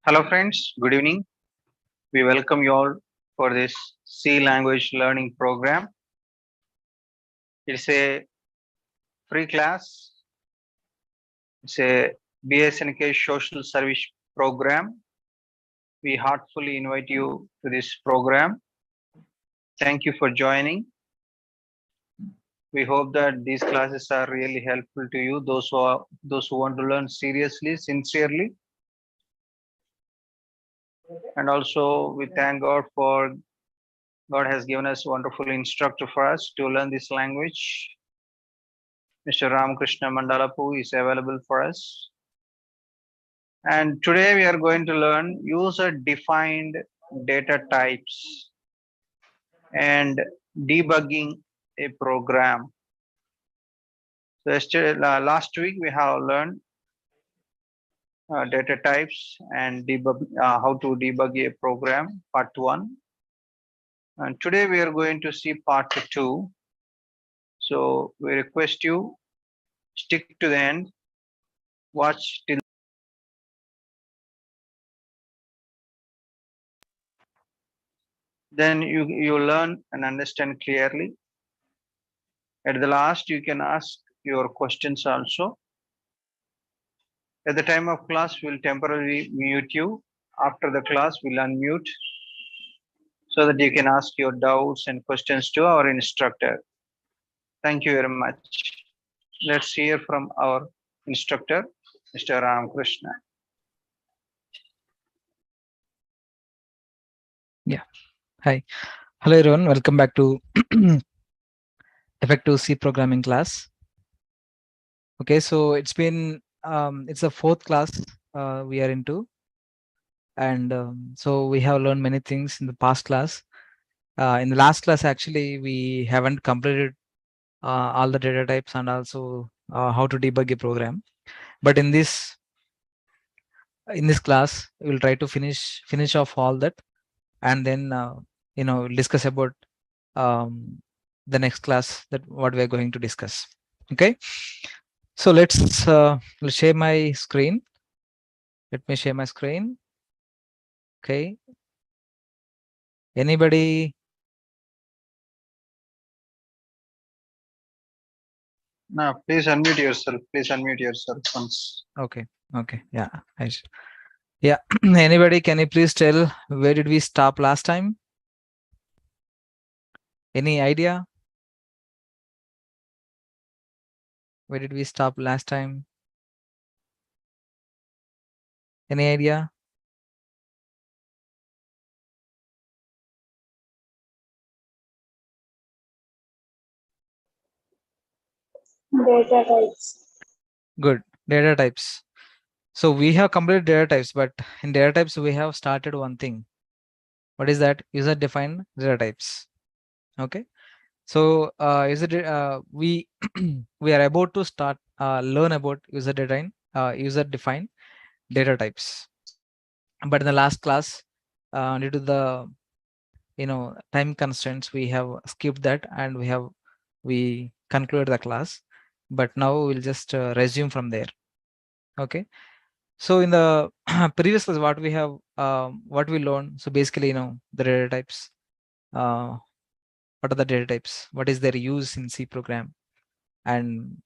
Hello friends, good evening. We welcome you all for this C language learning program. It's a free class. It's a BSNK social service program. We heartfully invite you to this program. Thank you for joining. We hope that these classes are really helpful to you, those who want to learn seriously, sincerely. And also we thank God for God has given us wonderful instructor for us to learn this language. Mr. Ramakrishna Mandalapu is available for us. And today we are going to learn user defined data types and debugging a program. So last week we have learned data types and how to debug a program, part 1. And today we are going to see part 2. So we request you stick to the end, watch till then you learn and understand clearly. At the last, you can ask your questions also. At the time of class, we'll temporarily mute you. After the class, we'll unmute so that you can ask your doubts and questions to our instructor. Thank you very much. Let's hear from our instructor, Mr. Ramakrishna. Yeah. Hi. Hello, everyone. Welcome back to Effective C programming class. Okay, so it's been it's the fourth class we are into, and so we have learned many things in the past class. In the last class, actually, we haven't completed all the data types and also how to debug a program. But in this class, we'll try to finish off all that, and then discuss about the next class that what we are going to discuss. Okay, so let's share my screen. Let me share my screen. Okay, anybody? Now, please unmute yourself. Please unmute yourself once. Okay, yeah, yeah. Anybody, can you please tell where did we stop last time? Any idea? Where did we stop last time? Any idea? Data types. Good. Data types. So we have completed data types, but in data types we have started one thing. What is that? User defined data types. Okay. So we we are about to start learn about user defined data types. But in the last class, due to the time constraints, we have skipped that and we concluded the class. But now we'll just resume from there. Okay. So in the previous class, what we learned. So basically, the data types. What are the data types? What is their use in C program? And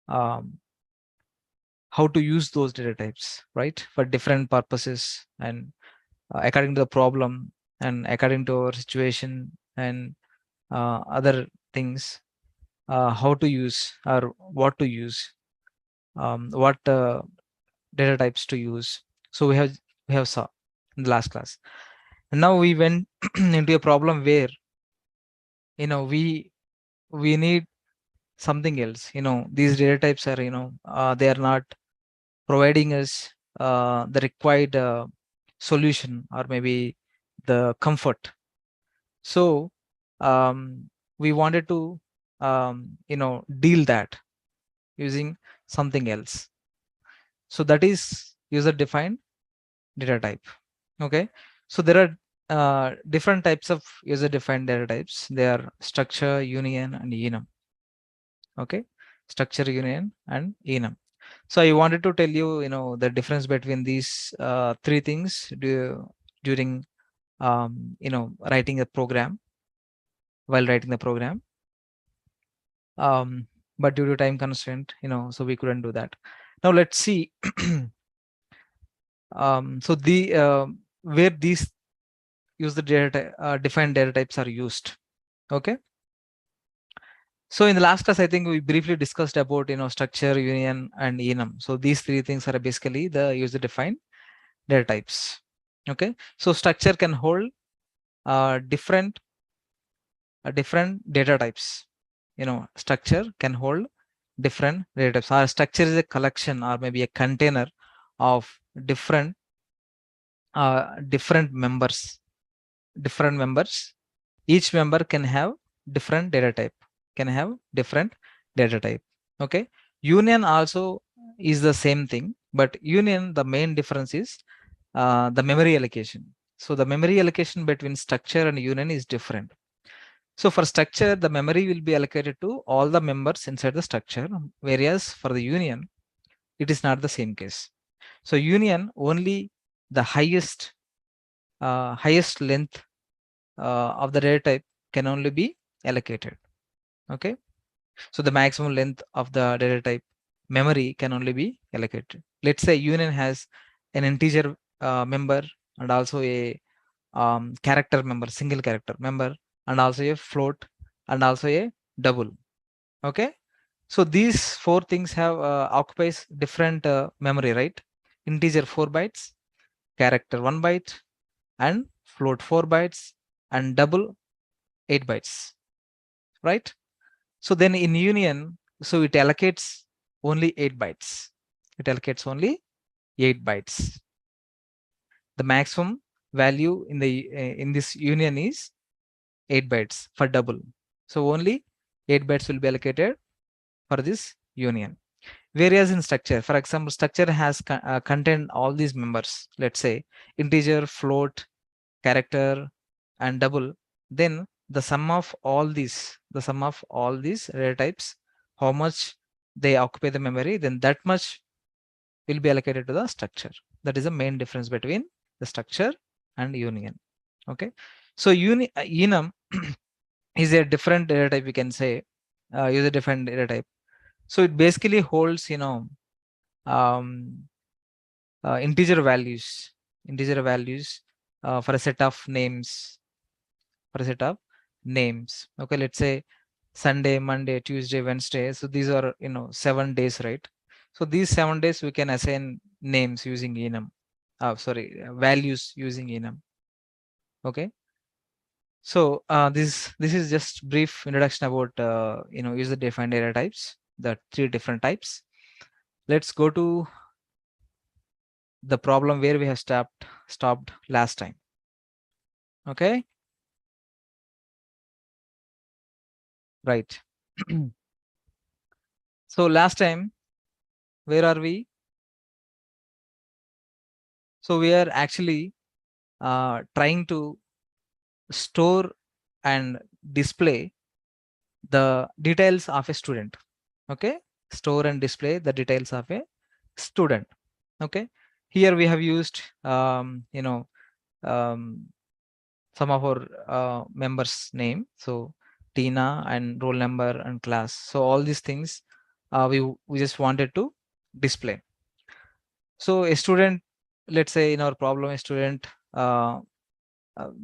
how to use those data types, right, for different purposes and according to the problem and according to our situation and other things, how to use or what to use, what data types to use. So we have saw in the last class, and now we went into a problem where we need something else. These data types are they are not providing us the required solution or maybe the comfort. So we wanted to deal that using something else. So that is user defined data type. Okay, so there are different types of user defined data types. They are structure, union, and enum. Okay, structure, union, and enum. So I wanted to tell you, the difference between these three things during writing a program, while writing the program. But due to time constraint, so we couldn't do that. Now let's see. So where these use the defined data types are used. Okay. So in the last class, I think we briefly discussed about structure, union, and enum. So these three things are basically the user defined data types. Okay. So structure can hold different data types. Structure can hold different data types. Our structure is a collection or maybe a container of different different members. Each member can have different data type. Okay. Union also is the same thing, but union, the main difference is the memory allocation. So the memory allocation between structure and union is different. So for structure, the memory will be allocated to all the members inside the structure, whereas for the union, it is not the same case. So union, only the highest length of the data type can only be allocated. Okay. So the maximum length of the data type memory can only be allocated. Let's say union has an integer member and also a character member, single character member, and also a float and also a double. Okay. So these four things have occupies different memory, right? Integer 4 bytes, character 1 byte, and float 4 bytes, and double 8 bytes, right? So then in union, so it allocates only 8 bytes. It allocates only 8 bytes. The maximum value in this union is 8 bytes for double. So only 8 bytes will be allocated for this union. Whereas in structure, for example, structure has contained all these members, let's say integer, float, character, and double. Then the sum of all these data types, how much they occupy the memory, then that much will be allocated to the structure. That is the main difference between the structure and union. Okay. So enum is a different data type, we can say, user defined data type. So it basically holds, um, integer values for a set of names. Okay, let's say Sunday, Monday, Tuesday, Wednesday. So these are 7 days, right? So these 7 days we can assign names using enum. Values using enum. Okay. So this is just brief introduction about user defined data types, the 3 different types. Let's go to the problem where we have stopped last time. Okay. Right. So last time, where are we? So we are actually trying to store and display the details of a student. Okay. Store and display the details of a student. Okay. Here we have used um, some of our members name. So Tina and roll number and class. So all these things we just wanted to display. So a student, let's say in our problem, a student, the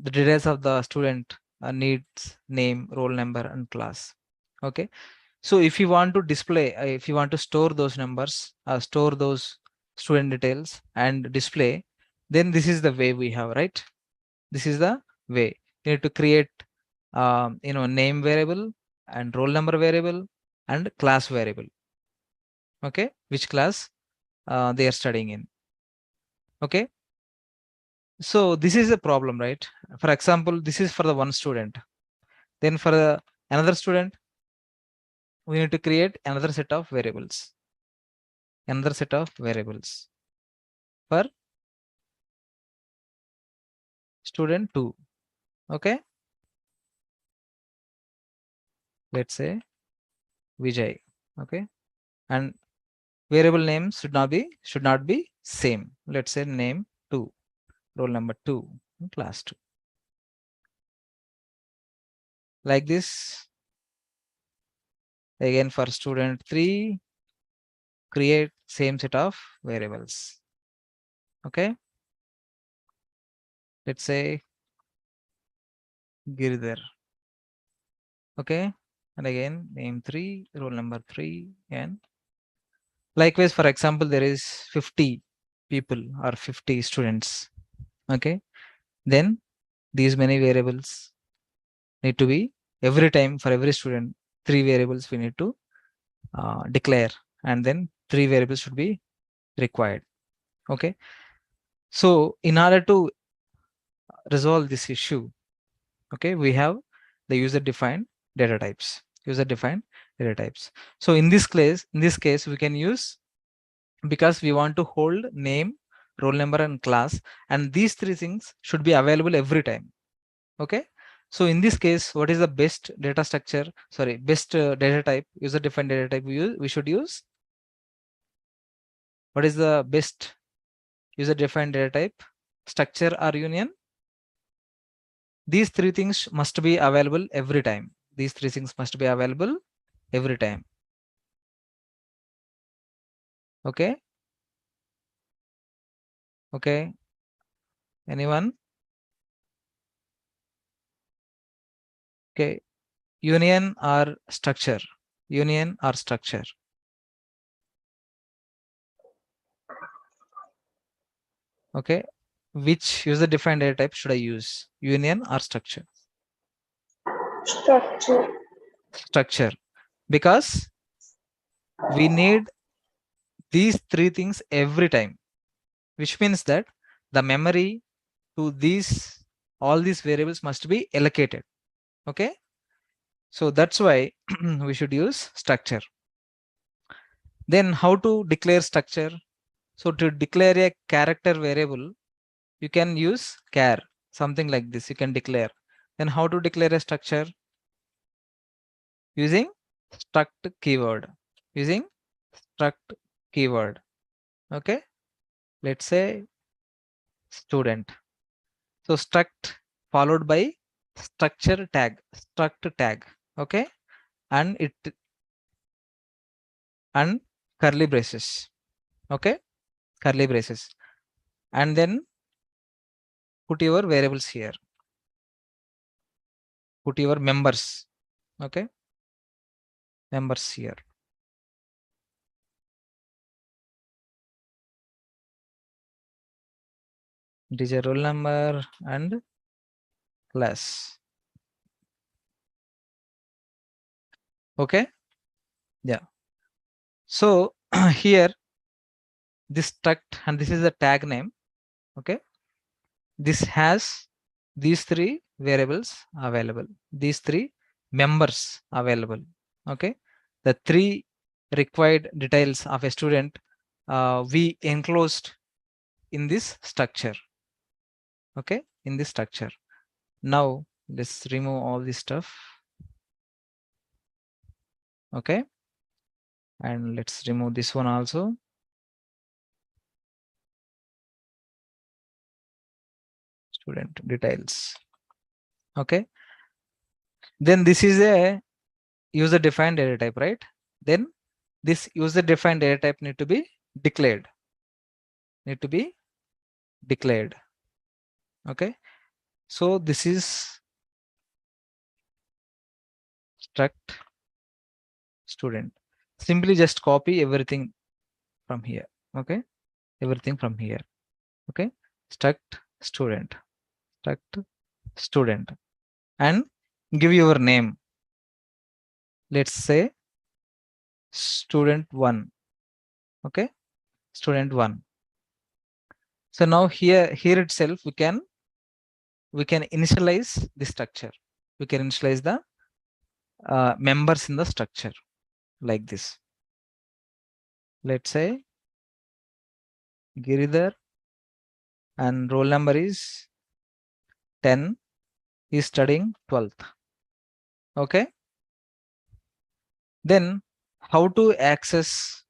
details of the student needs name, roll number, and class. Okay. So if you want to display, if you want to store those numbers, store those student details and display, then this is the way we have, right? This is the way. You need to create, name variable and roll number variable and class variable. Okay. Which class they are studying in. Okay. So this is a problem, right? For example, this is for the one student. Then for another student, we need to create another set of variables. For student 2. Okay. Let's say Vijay. Okay. And variable names should not be same. Let's say name 2, roll number 2, class 2. Like this. Again for student 3, create same set of variables. Okay. Let's say Giridhar. Okay. And again name 3, roll number 3, and likewise, for example, there is 50 people or 50 students. Okay. Then these many variables need to be every time for every student, 3 variables we need to declare, and then 3 variables should be required. Okay. So in order to resolve this issue, okay, we have the user defined data types. So in this case we can use, because we want to hold name, roll number, and class, and these 3 things should be available every time. Okay. So in this case, what is the best data structure? Sorry, best data type, user defined data type we should use? What is the best user defined data type? Structure or union? These 3 things must be available every time. These 3 things must be available every time. Okay. Okay. Anyone? Okay. Union or structure? Union or structure? Okay. Which user defined data type should I use? Union or structure? Structure. Structure. Because we need these 3 things every time, which means that the memory to all these variables must be allocated. Okay. So that's why we should use structure. Then how to declare structure? So to declare a character variable, you can use char, something like this you can declare. Then how to declare a structure? Using struct keyword. Using struct keyword. Okay. Let's say student. So struct followed by structure tag, struct tag. Okay. And curly braces. Okay. Curly braces. And then put your variables here. Put your members. Okay. Members here. It is a roll number and class. Okay. Yeah. So here this struct, and this is the tag name. Okay. This has these 3 variables available, these 3 members available. Okay. The 3 required details of a student we enclosed in this structure. Okay. In this structure. Now let's remove all this stuff. Okay. And let's remove this one also. Student details. Okay. Then this is a user defined data type, right? Then this user defined data type need to be declared. Okay. So this is struct student. Simply just copy everything from here. Okay. Everything from here. Okay. Struct student. And give your name. Let's say student 1. Okay. Student 1. So now here itself we can initialize the structure. We can initialize the members in the structure like this. Let's say Giridhar and roll number is 10, is studying 12th. Okay. Then how to access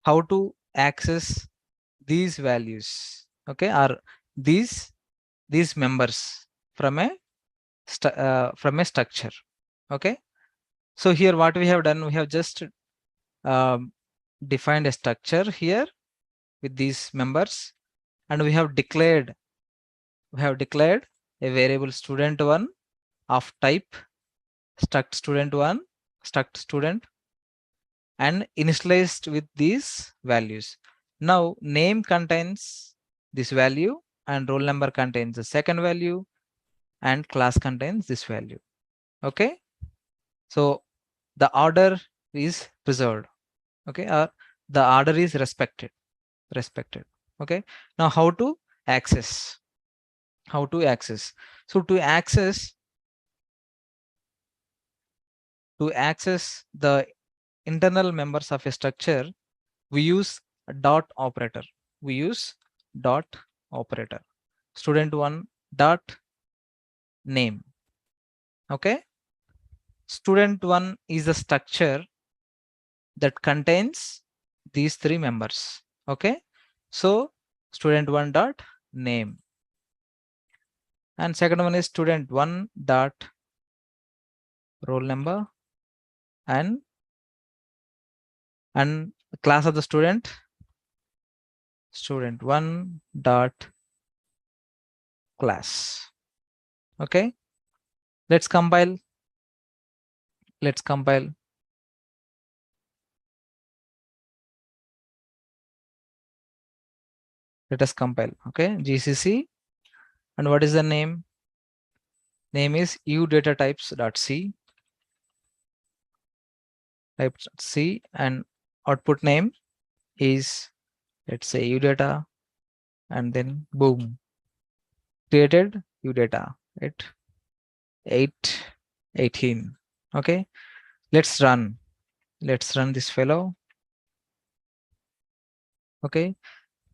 how to access these values, okay, or these members from a structure. Okay, so here what we have done, we have just defined a structure here with these members, and we have declared a variable student1 of type struct student1 struct student, and initialized with these values. Now name contains this value, and roll number contains the second value, and class contains this value. Okay, so the order is preserved, okay, or the order is respected. Okay, now how to access? So to access the internal members of a structure, we use a dot operator. Student1 dot name. Okay, student1 is a structure that contains these three members. Okay, so student1 dot name, and second one is student1 dot roll number, and class of the student1 dot class. Okay, let's compile. Let us compile. Okay, GCC, and what is the name? Name is udatatypes.c, type.c, and output name is, let's say, udata, and then boom, created udata at 8:18. Okay, let's run this fellow. Okay,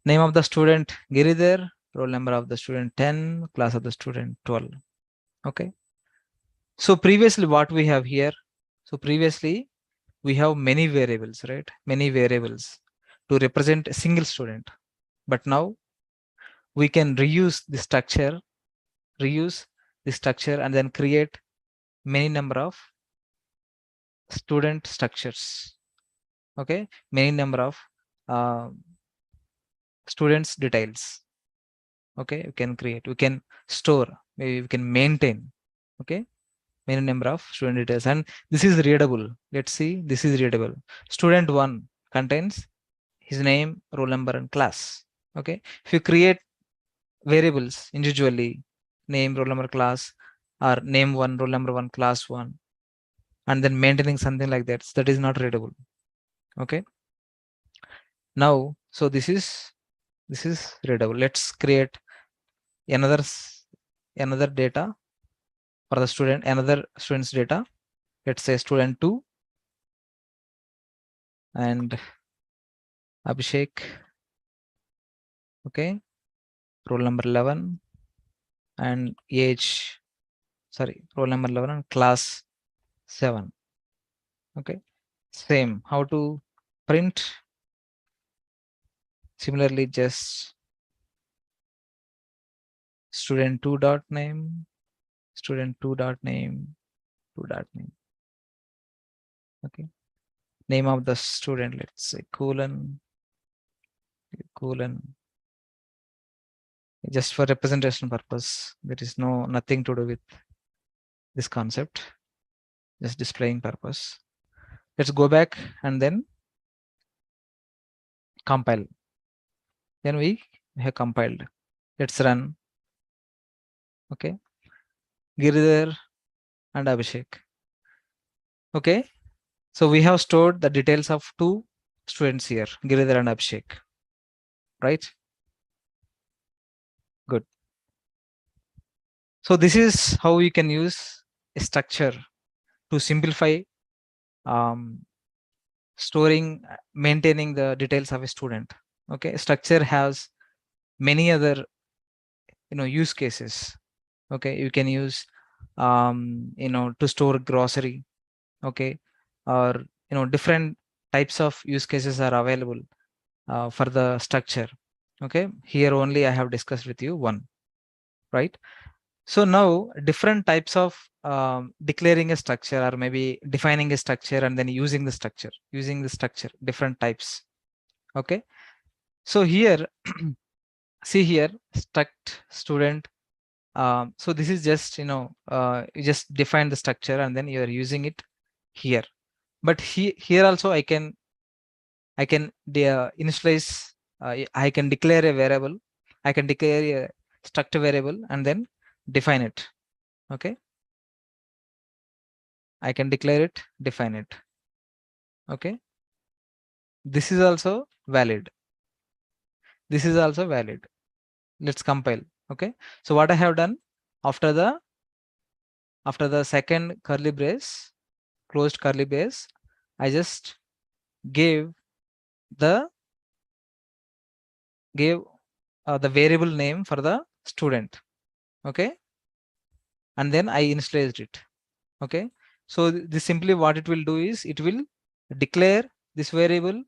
name of the student Giridhar, roll number of the student 10, class of the student 12. Okay, so previously what we have here, we have many variables, right? Many variables to represent a single student. But now we can reuse the structure, and then create many number of student structures. Okay, many number of students details. Okay, we can store, maybe we can maintain. Okay, many number of student details, and this is readable. Let's see, this is readable. Student1 contains his name, roll number, and class. Okay, if you create variables individually, name, roll number, class, or name 1, roll number 1, class 1, and then maintaining something like that is not readable. Okay, now so this is readable. Let's create another data for the student, another student's data. Let's say student2 and Abhishek. Okay, roll number 11 and roll number 11 and class 7. Okay, same. How to print? Similarly, just student2 dot name, student2 dot name, 2 dot name. Okay, name of the student, let's say colon, just for representation purpose. There is nothing to do with this concept, just displaying purpose. Let's go back and then compile. Then we have compiled. Let's run. Okay, Giridhar and Abhishek. Okay, so we have stored the details of two students here, Giridhar and Abhishek, right? Good. So this is how we can use a structure to simplify storing, maintaining the details of a student. Okay, structure has many other use cases. Okay, you can use to store grocery. Okay, or different types of use cases are available for the structure. Okay, here only I have discussed with you one, right? So now different types of declaring a structure or maybe defining a structure and then using the structure, different types. Okay, so here see here struct student. So this is just, you just define the structure and then you are using it here. But here also I can initialize, I can declare a variable, I can declare a struct variable and then define it. Okay, I can declare it, define it. Okay, this is also valid. This is also valid. Let's compile. Okay, so what I have done after the second curly brace, closed curly brace, I just gave the variable name for the student. Okay, and then I initialized it. Okay, so this simply what it will do is it will declare this variable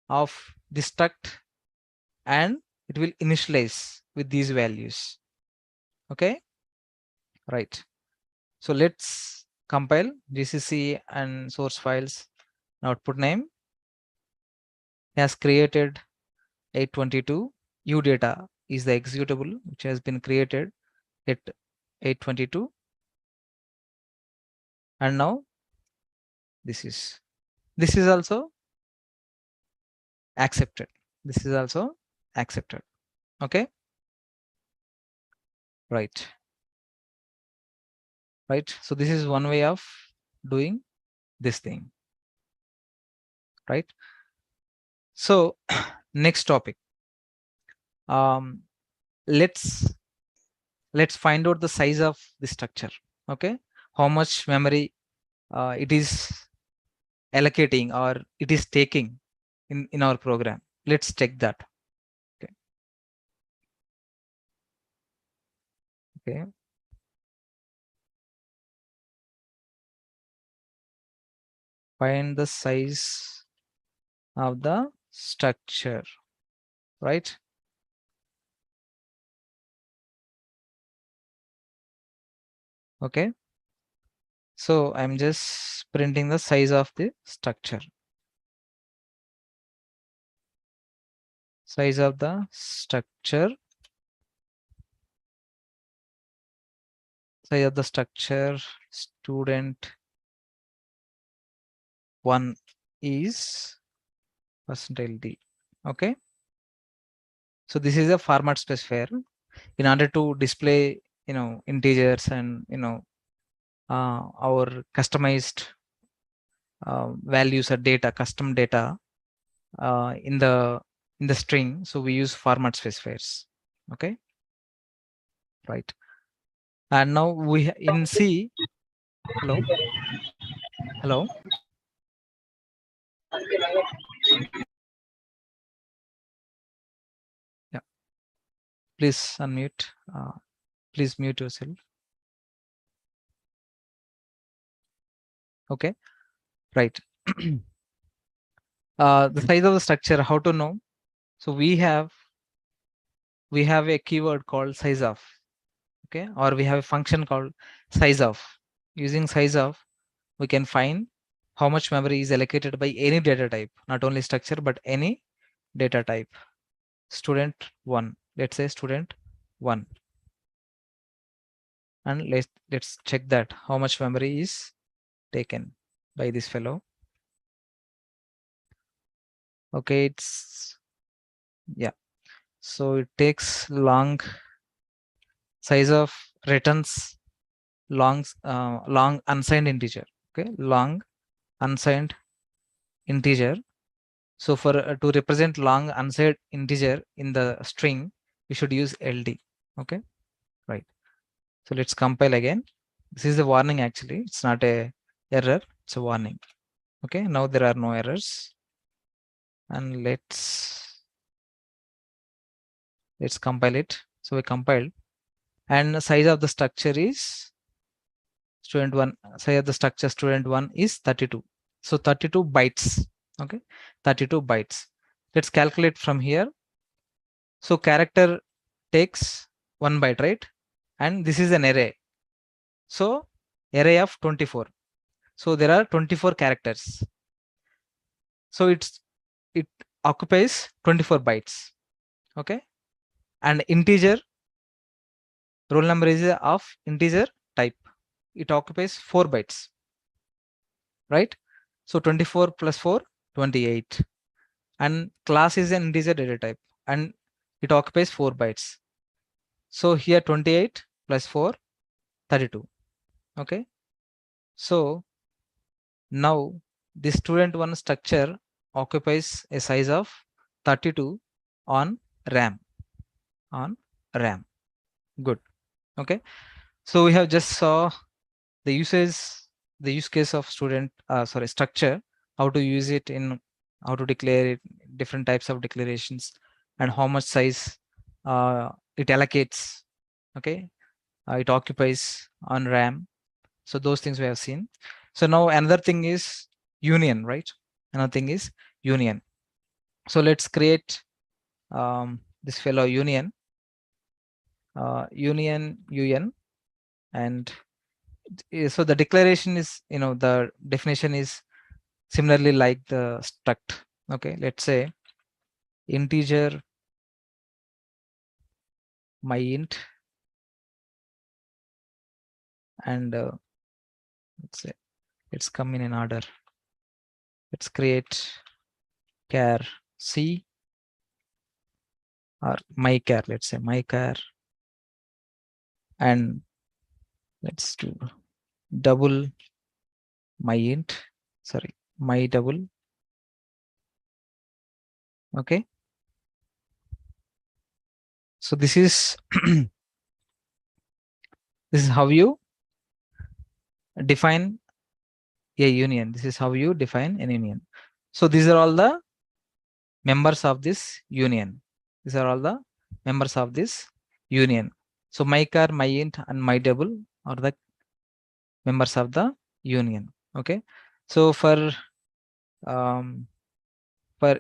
of the struct and it will initialize with these values. Okay, right. So let's compile gcc and source files. Output name has created 822. udata is the executable which has been created at 822. And now this is also accepted. This is also accepted. Okay, right. So this is one way of doing this thing, right? So next topic, let's find out the size of the structure. Okay, how much memory it is allocating or it is taking in our program. Let's check that. Okay, find the size of the structure, right? Okay, so I'm just printing the size of the structure. Size of the structure. Size of the structure student 1 is %d. Okay, so this is a format specifier in order to display integers and our customized values or data, custom data in the string. So we use format specifiers. Okay, right. And now we in C. Hello. Yeah, please unmute. Please mute yourself. Okay, right. The size of the structure, how to know? So we have a keyword called size of. Okay, or we have a function called size of. Using size of, we can find how much memory is allocated by any data type, not only structure but any data type. Student 1, let's say student 1, and let's check that how much memory is taken by this fellow. Okay, it's so it takes long. Size of returns long unsigned integer. Okay, long unsigned integer. So for to represent long unsigned integer in the string, we should use ld. Okay, right. So let's compile again. This is a warning. Actually, it's not a error, it's a warning. Okay, now there are no errors. And let's compile it. So we compiled, and the size of the structure is student 1. Size of the structure student 1 is 32. So 32 bytes. Okay, 32 bytes. Let's calculate from here. So character takes 1 byte, right? And this is an array. So array of 24. So there are 24 characters. So it occupies 24 bytes. Okay. And integer roll number is of integer type. It occupies 4 bytes. Right? So 24 plus 4, 28. And class is an integer data type and it occupies 4 bytes. So here 28 plus 4, 32. Okay. So now the student1 structure occupies a size of 32 on RAM. Good. Okay. So we have just saw the use case of structure, how to use it in, how to declare it, different types of declarations, and how much size it allocates. Okay. It occupies on RAM. So those things we have seen. So now another thing is union, right? Another thing is union. So let's create this fellow union, union un, and so the declaration is, the definition is similarly like the struct. Okay, let's say integer my int, and let's say let's come in order. Let's create char c or my char. Let's say my char, and let's do double my int, sorry, my double. Okay, so this is this is how you define a union. This is how you define an union. So these are all the members of this union. These are all the members of this union. So my char, my int, and my double are the members of the union. Okay. So um, for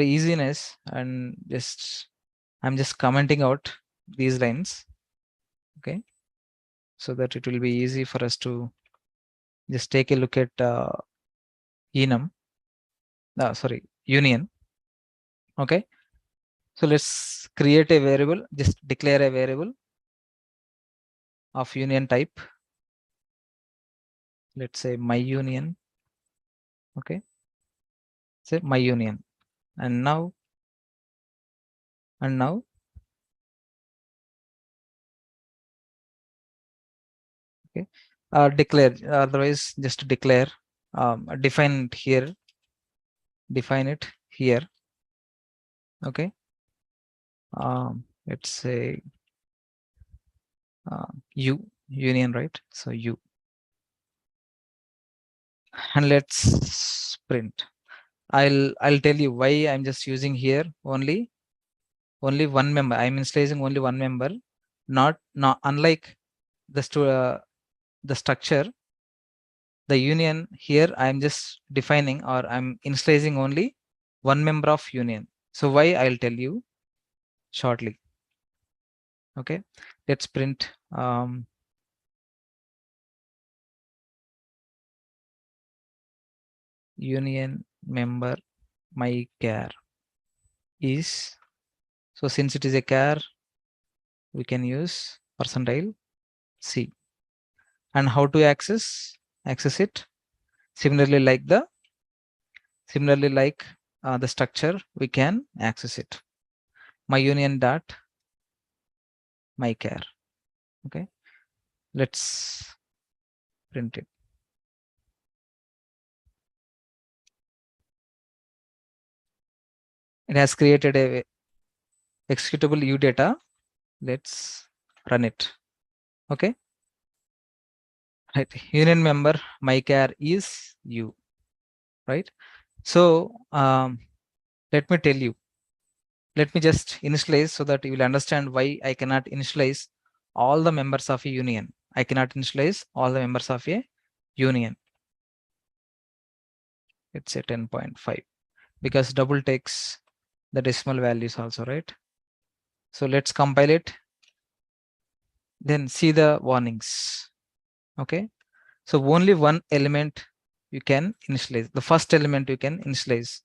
easiness, and I'm just commenting out these lines. Okay, so that it will be easy for us to just take a look at enum. Sorry, union. Okay. So let's create a variable, just declare a variable of union type. Let's say my union. Okay. Say my union. And now, okay. Declare, otherwise just declare, define it here. Define it here. Okay. Let's say union, right? So and let's print. I'll tell you why I'm just using here only one member. I'm initializing only one member, not unlike the structure. The union here I'm just defining, or I'm initializing only one member of union. So why, I'll tell you shortly. Okay, let's print union member my char is, so since it is a char, we can use %c. And how to access it similarly like the structure, we can access it. My union dot my char. Okay, let's print it. It has created a executable u data. Let's run it. Okay, right, union member my char is u, right? So let me tell you, let me just initialize so that you will understand why I cannot initialize all the members of a union. I cannot initialize all the members of a union. Let's say 10.5, because double takes the decimal values also, right? So let's compile it. Then see the warnings. Okay. So only one element you can initialize. The first element you can initialize.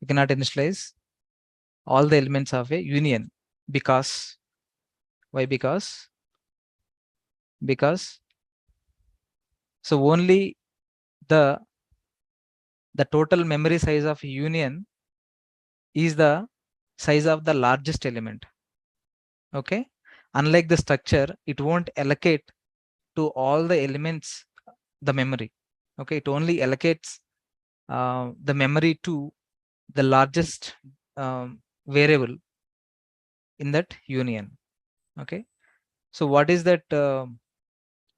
You cannot initialize all the elements of a union. Because why? Because so only the total memory size of union is the size of the largest element. Okay. Unlike the structure, it won't allocate to all the elements the memory. Okay. It only allocates the memory to the largest variable in that union. Okay. So what is that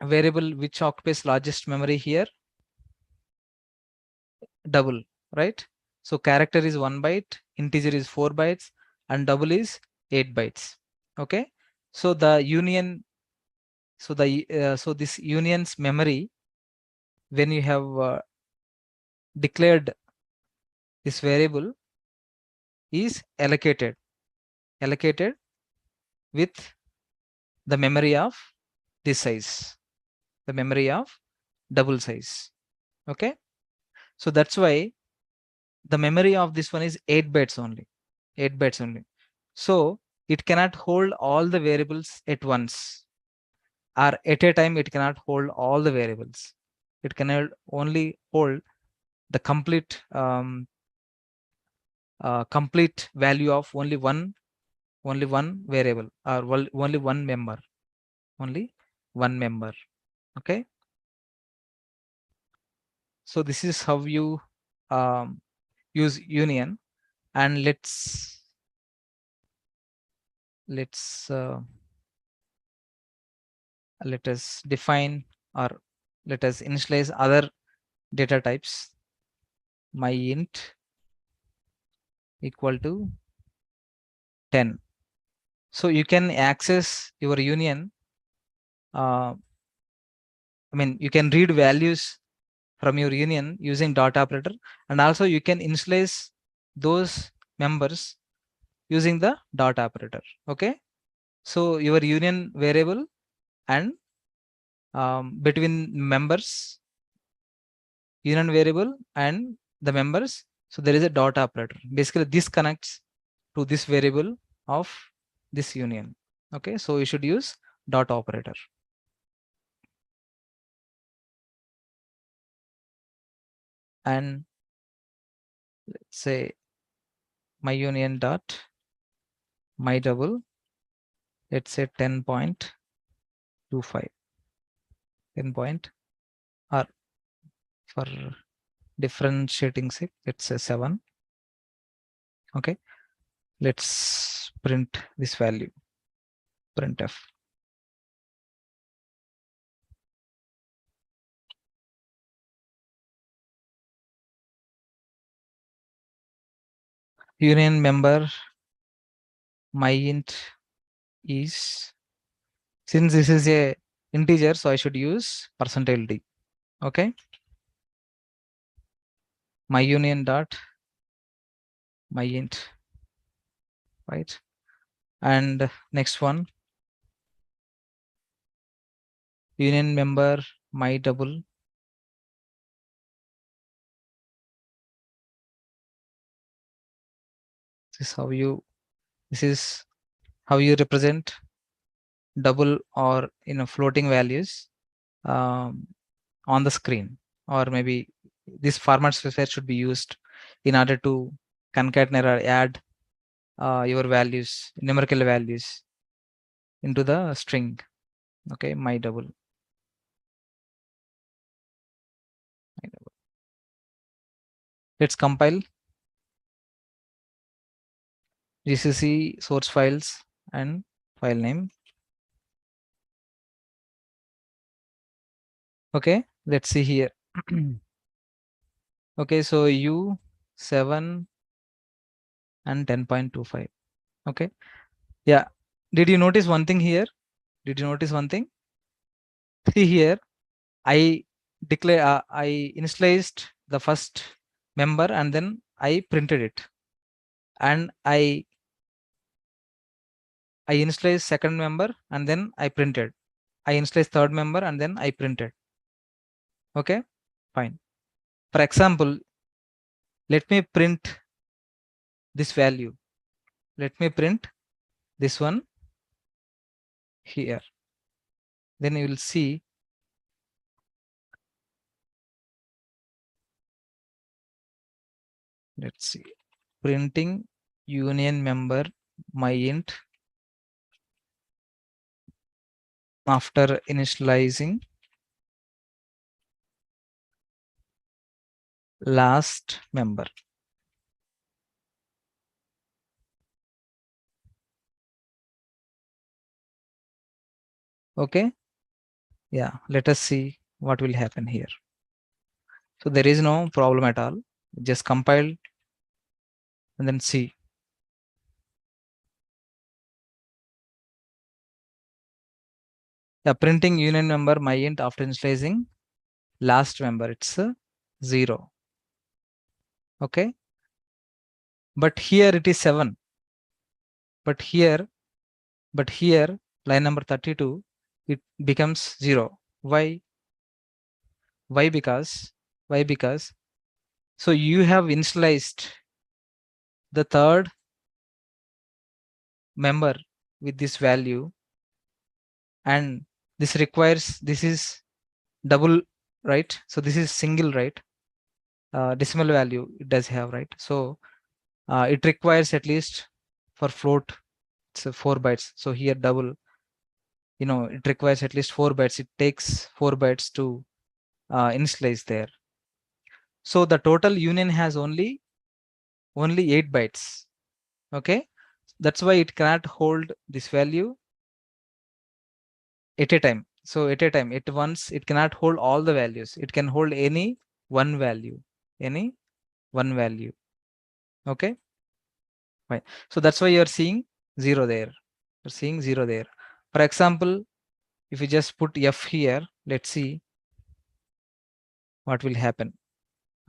variable which occupies largest memory here? Double, right? So character is 1 byte, integer is 4 bytes, and double is 8 bytes. Okay. So the union, so this union's memory, when you have declared this variable, is allocated with the memory of this size, the memory of double size. Okay. So that's why the memory of this one is 8 bytes only. 8 bytes only. So it cannot hold all the variables at once, or at a time it cannot hold all the variables. It can only hold the complete complete value of only one variable, or only one member. Okay. So this is how you use union. And let's let us define, or let us initialize other data types. My int equal to 10. So you can access your union. I mean, you can read values from your union using dot operator, and also you can initialize those members using the dot operator. Okay. So your union variable and between members, union variable and the members, so there is a dot operator. Basically this connects to this variable of this union. Okay. So you should use dot operator. And let's say my union dot my double, let's say 10.25, 10 point, or for differentiating sake, let's say 7. Okay. Let's print this value, printf. Union member my int is, since this is a integer, so I should use %d. Okay. My union dot my int, right? And next one, union member my double, this is how you represent double or floating values on the screen, or maybe this format specifier should be used in order to concatenate or add your values, numerical values, into the string. Okay. My double. Let's compile gcc source files and file name. Okay. Let's see here. Okay. So U7 and 10.25. Okay. Yeah. Did you notice one thing here? See here, I initialized the first member and then I printed it. and I initialize second member and then I printed. I initialize third member and then I printed. Okay, fine. For example, let me print this value. Let me print this one here. Then you will see let's see, printing union member my int after initializing last member. Okay, yeah, let us see what will happen here. So there is no problem at all. Just compile and then see. Yeah, printing union member my int after initializing last member, it's 0. Okay, but here it is 7. But here line number 32, it becomes 0. Why? Why? Because so you have initialized the third member with this value, and this is double, right? So this is single, right? Decimal value it does have, right? So it requires at least for float it's 4 bytes. So here double, it requires at least 4 bytes. It takes 4 bytes to initialize there. So the total union has only 8 bytes. Okay, that's why it cannot hold this value at a time. So at a time, at once, it cannot hold all the values. It can hold any one value. Okay, fine. So that's why you're seeing 0 there. You're seeing 0 there. For example, if you just put F here, let's see what will happen.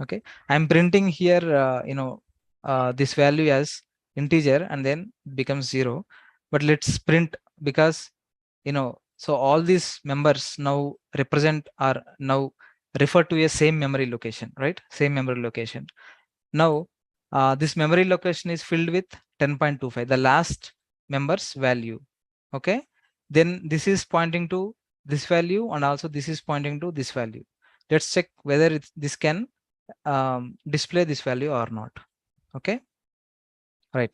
Okay, I'm printing here, this value as integer and then becomes 0. But let's print, because so all these members now represent or now refer to a same memory location, right? Same memory location. Now this memory location is filled with 10.25, the last member's value. Okay, then this is pointing to this value and also this is pointing to this value. Let's check whether this can display this value or not. Okay, right.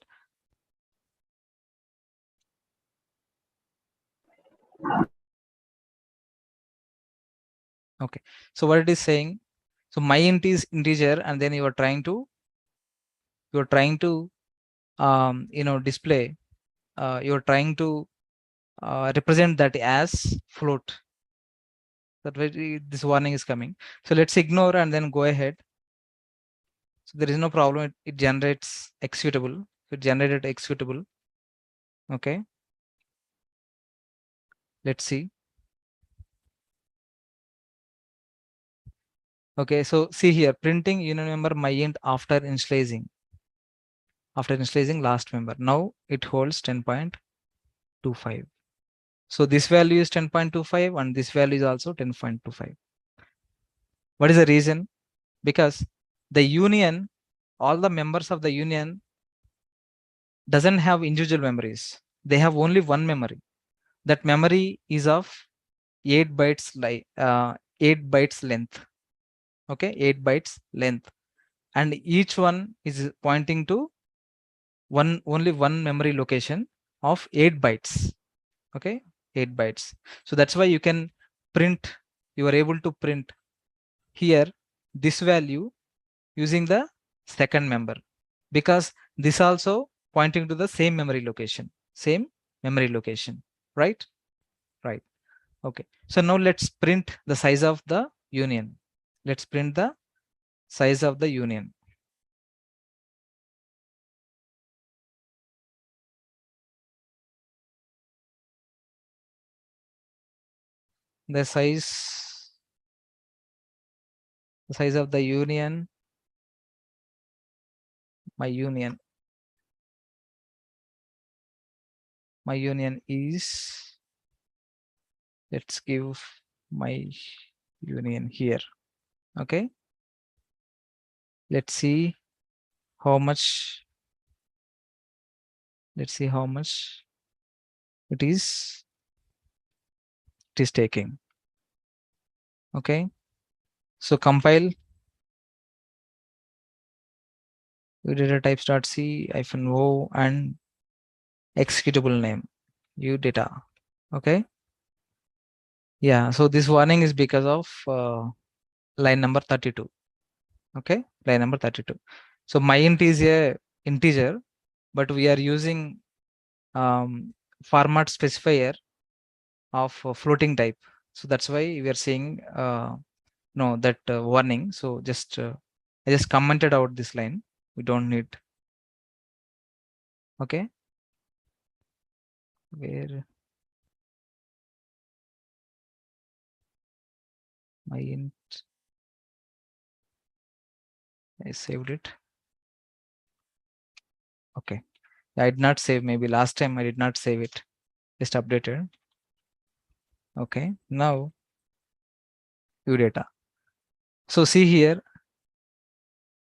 Okay, so what it is saying, so my int is integer and then you are trying to display, you're trying to represent that as float. That way this warning is coming. So let's ignore and then go ahead. So there is no problem. It generates executable. It generated executable. Okay, let's see. Okay, so see here, printing union member my int after initializing last member. Now it holds 10.25. So this value is 10.25 and this value is also 10.25. What is the reason? Because the union, all the members of the union doesn't have individual memories. They have only one memory. That memory is of 8 bytes 8 bytes length. Okay, 8 bytes length, and each one is pointing to only one memory location of 8 bytes. Okay, 8 bytes. So that's why you can print, you are able to print here this value using the second member, because this also pointing to the same memory location, right? Right. Okay, so now let's print the size of the union. Let's print the size of the union. The size of the union, my union. My union is, let's give my union here. Okay. Let's see how much, let's see how much it is taking. Okay. So compile data types dot c -o and executable name u data. Okay. Yeah. So this warning is because of line number 32. Okay. Line number 32. So my int is a integer, but we are using format specifier of floating type. So that's why we are seeing no that warning. So just I just commented out this line. We don't need. Okay. Where my int, I saved it. Okay. I did not save. Maybe last time I did not save it. Just updated. Okay. Now view data. So see here,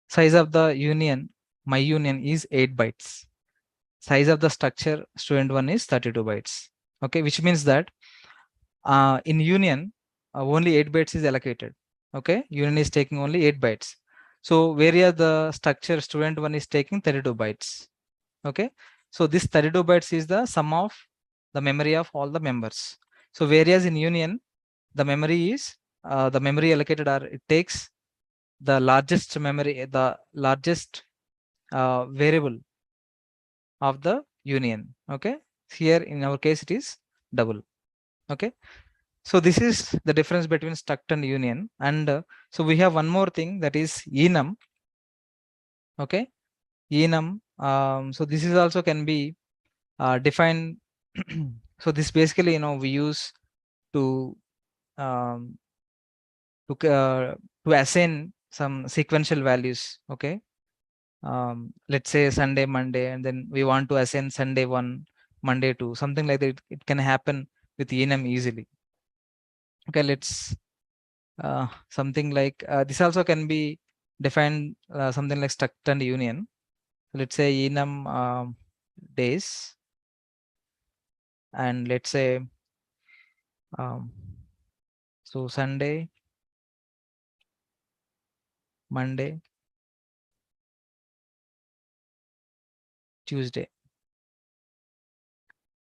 size of the union, my union is 8 bytes. Size of the structure student one is 32 bytes. Okay, which means that in union only 8 bytes is allocated. Okay, union is taking only 8 bytes. So whereas the structure student one is taking 32 bytes. Okay, so this 32 bytes is the sum of the memory of all the members. So whereas in union the memory is the memory allocated, or it takes the largest memory, the largest variable of the union. Okay, here in our case it is double. Okay, so this is the difference between struct and union. And so we have one more thing, that is enum. Okay, enum. So this is also can be defined. So this basically, we use to um, to assign some sequential values. Okay, let's say Sunday, Monday, and then we want to assign Sunday 1, Monday 2, something like that. It can happen with enum easily. Okay, let's something like this also can be defined something like struct and union. Let's say enum days, and let's say um, so Sunday, Monday, Tuesday,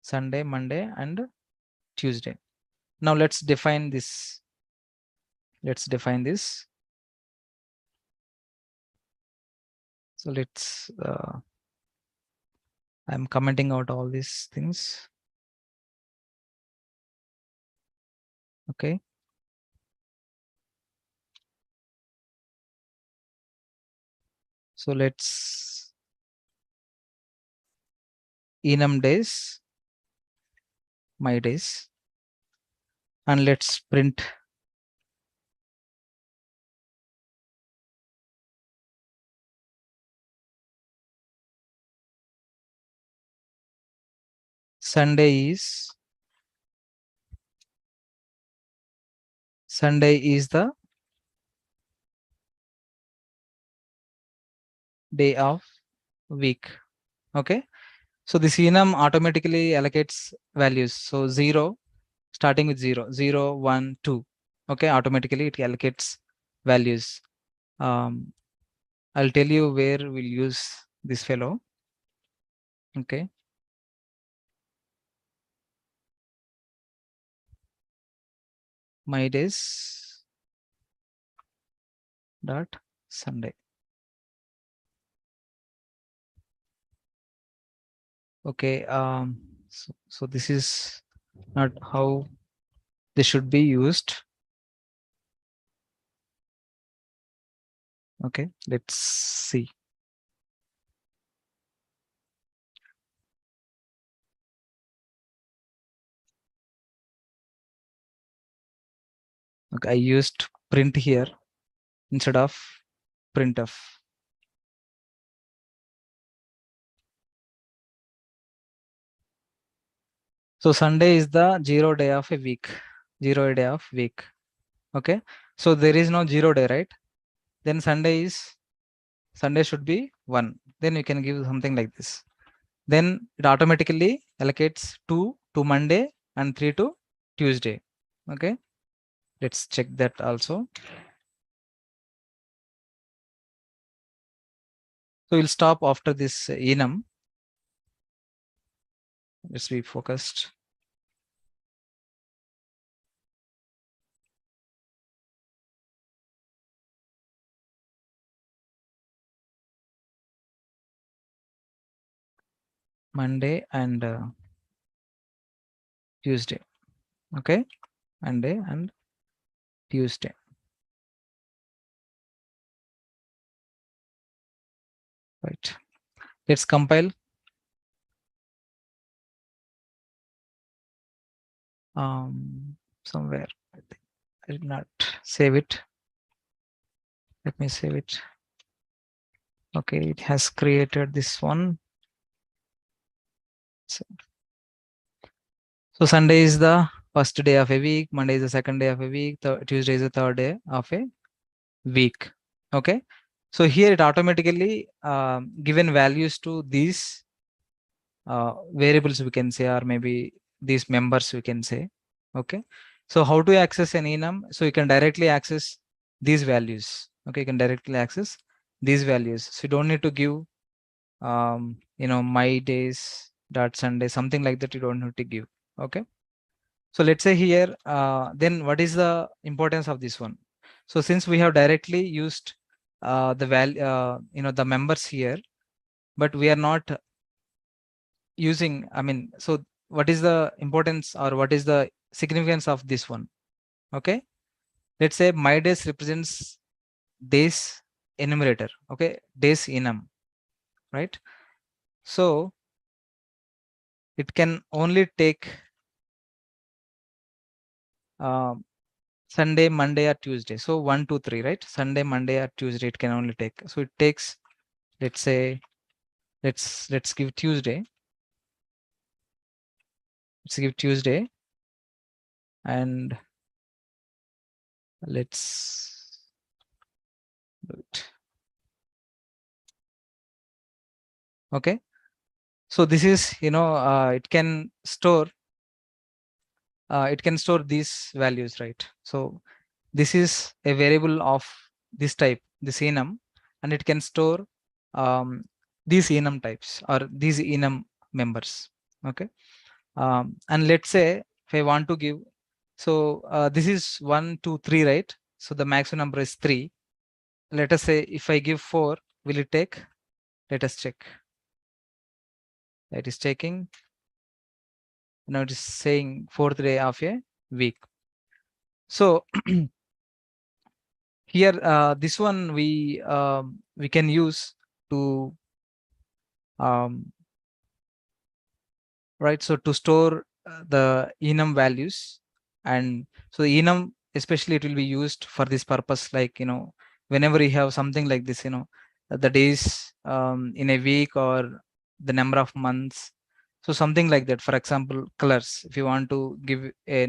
Sunday, Monday, and Tuesday. Now let's define this. Let's define this. So let's I'm commenting out all these things. Okay. So let's enum days, my days, and let's print Sunday is the day of week. Okay, so this enum automatically allocates values. So 0, starting with 0, 0, 1, 2. Okay, automatically it allocates values. I'll tell you where we'll use this fellow. Okay, my days dot Sunday. Okay, so this is not how this should be used. Okay, let's see. Okay, I used print here instead of printf. So Sunday is the 0 day of a week, 0 day of week. Okay. So there is no 0 day, right? Then Sunday should be 1. Then you can give something like this. Then it automatically allocates 2 to Monday and 3 to Tuesday. Okay. Let's check that also. So we'll stop after this enum. Let's be focused. Monday and Tuesday. Okay. Monday and Tuesday. Right. Let's compile. Somewhere I think I did not save it. Let me save it. Okay, it has created this one. So Sunday is the first day of a week, Monday is the second day of a week, Tuesday is the third day of a week. Okay. So here it automatically given values to these variables, we can say, or maybe these members, we can say. Okay. So how to access an enum? So you can directly access these values. Okay, you can directly access these values. So you don't need to give my days dot Sunday, something like that. You don't need to give. Okay. So let's say here, then what is the importance of this one? So since we have directly used the value, the members here, but we are not using, so what is the importance or what is the significance of this one? Okay. Let's say my days represents days enumerator. Okay. Days enum, right? So it can only take Sunday, Monday, or Tuesday. So 1, 2, 3, right? Sunday, Monday, or Tuesday, it can only take. So it takes, let's say, let's give Tuesday. Let's give Tuesday, and let's do it. Okay. So this is, it can store these values, right? So this is a variable of this type, this enum, and it can store these enum types or these enum members. Okay. And let's say if I want to give, so this is 1, 2, 3, right? So the maximum number is 3. Let us say if I give 4, will it take? Let us check. It is taking. Now it is saying 4th day of a week. So here, this one we can use to right. So to store the enum values, and so the enum especially it will be used for this purpose. Like whenever you have something like this, the days in a week or the number of months. So something like that. For example, colors. If you want to give a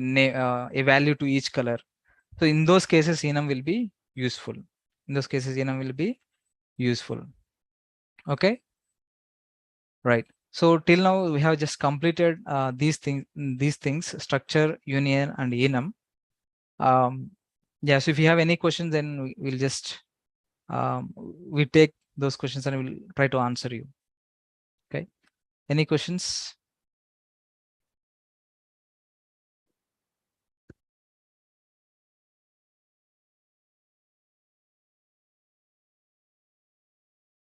value to each color, so in those cases, enum will be useful. In those cases, enum will be useful. Okay. Right. So till now we have just completed these things: structure, union, and enum. Yeah. So if you have any questions, then we'll just we take those questions and we'll try to answer you. Okay. Any questions?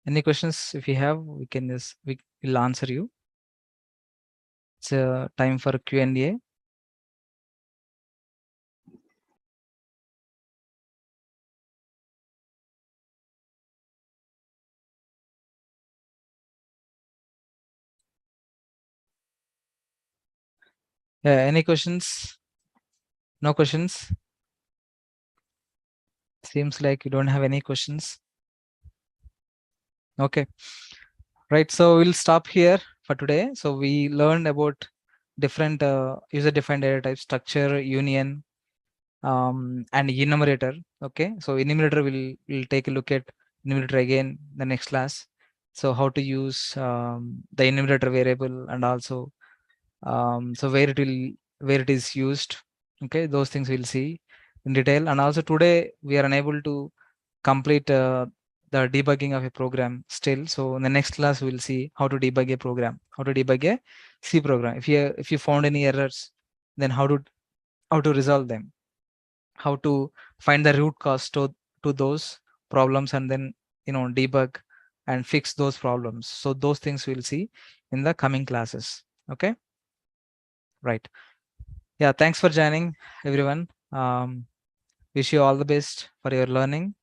Any questions? If you have, we will answer you. It's time for Q&A. Yeah. Any questions? No questions. Seems like you don't have any questions. Okay. Right. So we'll stop here for today. So we learned about different user-defined data types: structure, union, and enumerator. Okay, so enumerator will take a look at enumerator again the next class. So how to use the enumerator variable, and also so where it is used. Okay, those things we'll see in detail. And also today we are unable to complete the debugging of a program still. So in the next class we'll see how to debug a program, how to debug a C program. If you found any errors, then how to resolve them, how to find the root cause to those problems, and then debug and fix those problems. So those things we'll see in the coming classes. Okay, right. Yeah, thanks for joining, everyone. Wish you all the best for your learning.